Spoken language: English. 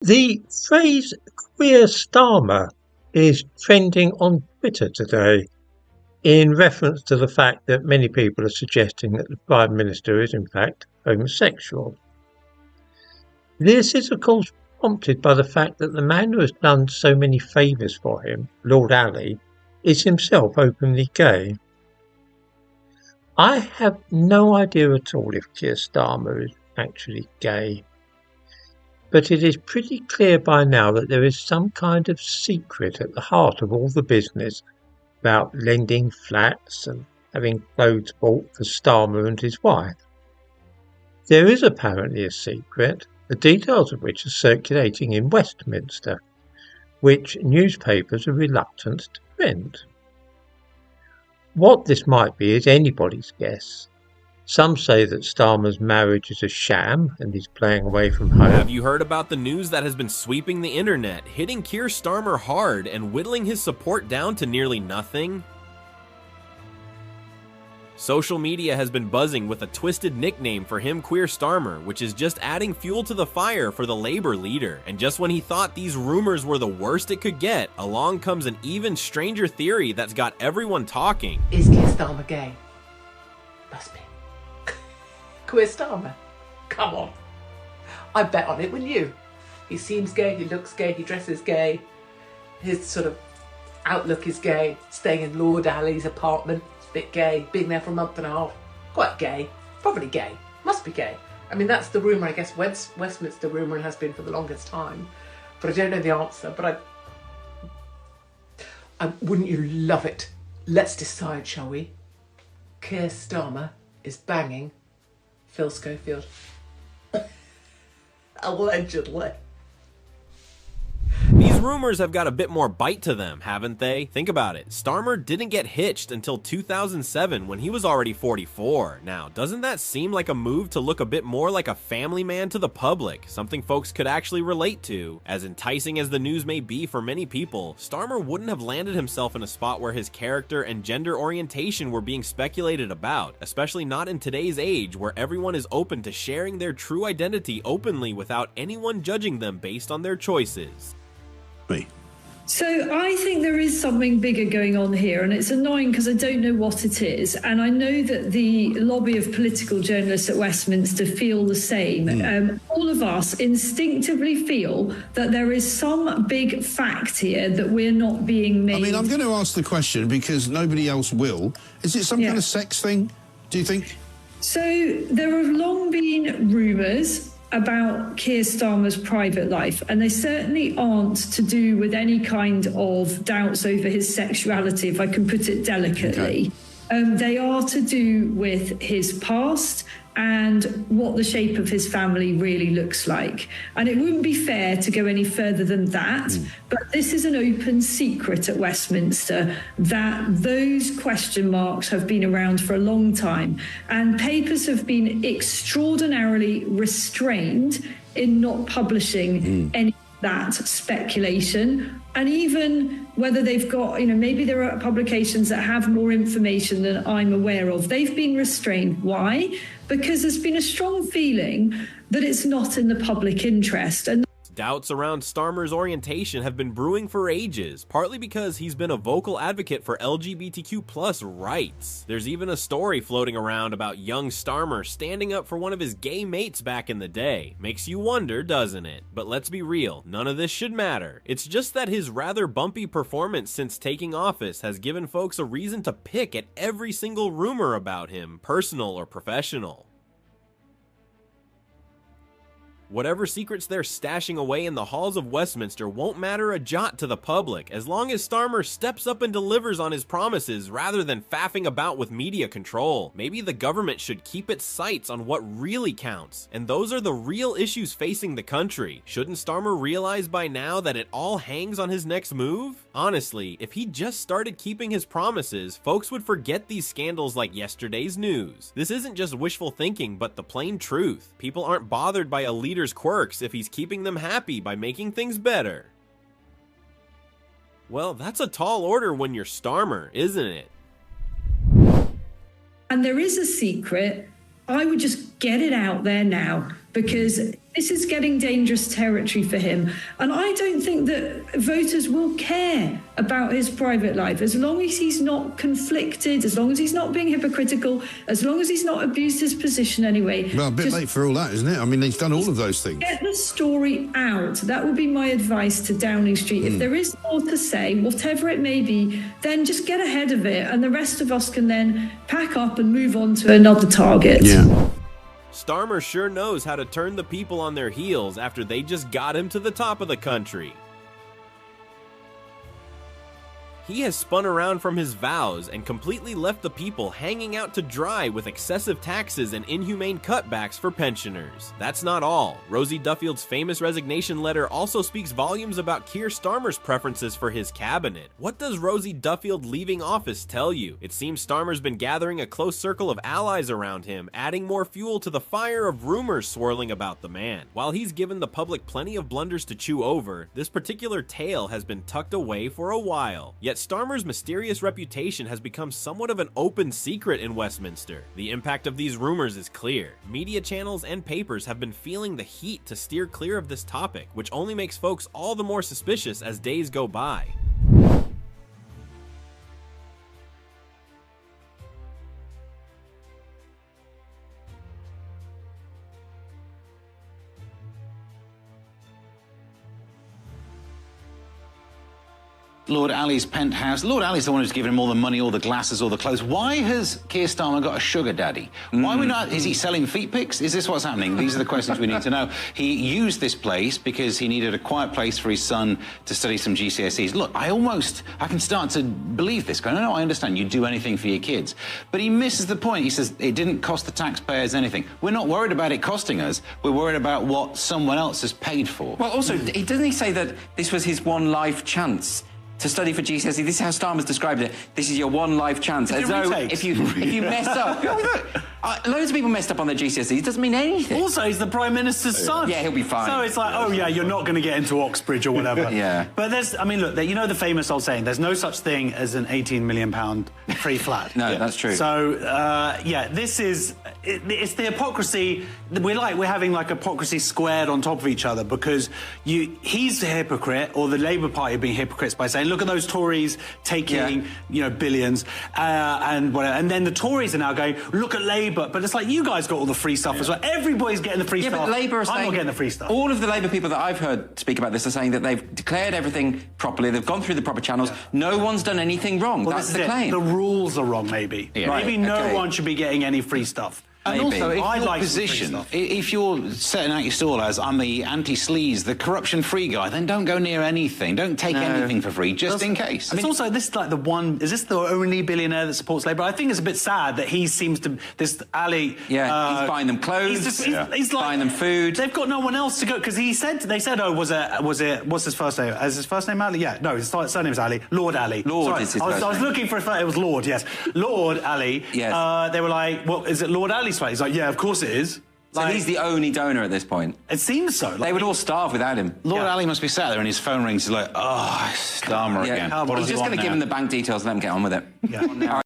The phrase "queer Starmer" is trending on Twitter today in reference to the fact that many people are suggesting that the Prime Minister is in fact homosexual. This is of course prompted by the fact that the man who has done so many favours for him, Lord Ali, is himself openly gay. I have no idea at all if Keir Starmer is actually gay. But it is pretty clear by now that there is some kind of secret at the heart of all the business about lending flats and having clothes bought for Starmer and his wife. There is apparently a secret, the details of which are circulating in Westminster, which newspapers are reluctant to print. What this might be is anybody's guess. Some say that Starmer's marriage is a sham and he's playing away from home. Have you heard about the news that has been sweeping the internet, hitting Keir Starmer hard and whittling his support down to nearly nothing? Social media has been buzzing with a twisted nickname for him, Queer Starmer, which is just adding fuel to the fire for the Labour leader. And just when he thought these rumors were the worst it could get, along comes an even stranger theory that's got everyone talking. Is Keir Starmer gay? Must be. Queer Starmer? Come on. I bet on it, wouldn't you? He seems gay, he looks gay, he dresses gay. His sort of outlook is gay. Staying in Lord Ali's apartment, it's a bit gay. Being there for a month and a half, quite gay. Probably gay. Must be gay. I mean, that's the rumour, I guess, Westminster rumour and has been for the longest time. But I don't know the answer, but wouldn't you love it? Let's decide, shall we? Keir Starmer is banging Phil Schofield. Allegedly. These rumors have got a bit more bite to them, haven't they? Think about it. Starmer didn't get hitched until 2007 when he was already 44. Now, doesn't that seem like a move to look a bit more like a family man to the public? Something folks could actually relate to. As enticing as the news may be for many people, Starmer wouldn't have landed himself in a spot where his character and gender orientation were being speculated about, especially not in today's age where everyone is open to sharing their true identity openly without anyone judging them based on their choices. So I think there is something bigger going on here, and it's annoying because I don't know what it is. And I know that the lobby of political journalists at Westminster feel the same. All of us instinctively feel that there is some big fact here that we're not being made. I mean, I'm going to ask the question because nobody else will. Is it some kind of sex thing, do you think? So there have long been rumours about Keir Starmer's private life, and they certainly aren't to do with any kind of doubts over his sexuality, if I can put it delicately. They are to do with his past and what the shape of his family really looks like. And it wouldn't be fair to go any further than that, but this is an open secret at Westminster that those question marks have been around for a long time, and papers have been extraordinarily restrained in not publishing any of that speculation. And even whether they've got, maybe there are publications that have more information than I'm aware of, they've been restrained. Why? Because there's been a strong feeling that it's not in the public interest. And doubts around Starmer's orientation have been brewing for ages, partly because he's been a vocal advocate for LGBTQ+ rights. There's even a story floating around about young Starmer standing up for one of his gay mates back in the day. Makes you wonder, doesn't it? But let's be real, none of this should matter. It's just that his rather bumpy performance since taking office has given folks a reason to pick at every single rumor about him, personal or professional. Whatever secrets they're stashing away in the halls of Westminster won't matter a jot to the public, as long as Starmer steps up and delivers on his promises rather than faffing about with media control. Maybe the government should keep its sights on what really counts, and those are the real issues facing the country. Shouldn't Starmer realize by now that it all hangs on his next move? Honestly, if he just started keeping his promises, folks would forget these scandals like yesterday's news. This isn't just wishful thinking, but the plain truth. People aren't bothered by a leader's quirks if he's keeping them happy by making things better. Well, that's a tall order when you're Starmer, isn't it? And there is a secret. I would just get it out there now. because this is getting dangerous territory for him. And I don't think that voters will care about his private life as long as he's not conflicted, as long as he's not being hypocritical, as long as he's not abused his position anyway. Well, a bit late for all that, isn't it? I mean, he's done all of those things. Get the story out. That would be my advice to Downing Street. If there is more to say, whatever it may be, then just get ahead of it, and the rest of us can then pack up and move on to another target. Yeah. Starmer sure knows how to turn the people on their heels after they just got him to the top of the country. He has spun around from his vows and completely left the people hanging out to dry with excessive taxes and inhumane cutbacks for pensioners. That's not all. Rosie Duffield's famous resignation letter also speaks volumes about Keir Starmer's preferences for his cabinet. What does Rosie Duffield leaving office tell you? It seems Starmer's been gathering a close circle of allies around him, adding more fuel to the fire of rumors swirling about the man. While he's given the public plenty of blunders to chew over, this particular tale has been tucked away for a while. Yet Starmer's mysterious reputation has become somewhat of an open secret in Westminster. The impact of these rumors is clear. Media channels and papers have been feeling the heat to steer clear of this topic, which only makes folks all the more suspicious as days go by. Lord Ali's penthouse. Lord Ali's the one who's given him all the money, all the glasses, all the clothes. Why has Keir Starmer got a sugar daddy? Why are we not? Is he selling feet pics? Is this what's happening? These are the questions we need to know. He used this place because he needed a quiet place for his son to study some GCSEs. Look, I can start to believe this. No, I understand you do anything for your kids. But he misses the point. He says it didn't cost the taxpayers anything. We're not worried about it costing us. We're worried about what someone else has paid for. Well, also, doesn't he say that this was his one life chance to study for GCSE? This is how Starmer's described it. This is your one life chance. As though if you mess up... loads of people messed up on their GCSEs. It doesn't mean anything. Also, he's the Prime Minister's son. Yeah, he'll be fine. So it's like, oh yeah, you're not going to get into Oxbridge or whatever. Yeah. But I mean, look, you know the famous old saying, there's no such thing as an £18 million free flat. No, that's true. So, yeah, this is... It's the hypocrisy. We're having like hypocrisy squared on top of each other because he's a hypocrite, or the Labour Party being hypocrites by saying, look at those Tories taking, billions, and whatever. And then the Tories are now going, look at Labour. But it's like, you guys got all the free stuff as well. Everybody's getting the free stuff. Yeah, but Labour are saying... I'm not getting the free stuff. All of the Labour people that I've heard speak about this are saying that they've declared everything properly. They've gone through the proper channels. Yeah. No one's done anything wrong. Well, that's the claim. The rules are wrong, maybe. Yeah. Maybe no one should be getting any free stuff. And also, if you're setting out your stall as, I'm the anti-sleaze, the corruption-free guy, then don't go near anything. Don't take anything for free, just in case. It's also, this is like is this the only billionaire that supports Labour? I think it's a bit sad that he seems to, this Ali... Yeah, he's buying them clothes, he's like, buying them food. They've got no one else to go, because they said, oh, was it, what's his first name? Is his first name Ali? Yeah, no, his surname's Ali. Lord Ali. Lord is his first name. I was looking for it was Lord, yes. Lord Ali. Yes. They were like, well, is it Lord Ali's flat? He's like, yeah, of course it is. So he's the only donor at this point. It seems so. They would all starve without him. Lord Ali must be sat there and his phone rings. He's like, oh, Starmer again. He's just going to give him the bank details and let him get on with it. Yeah.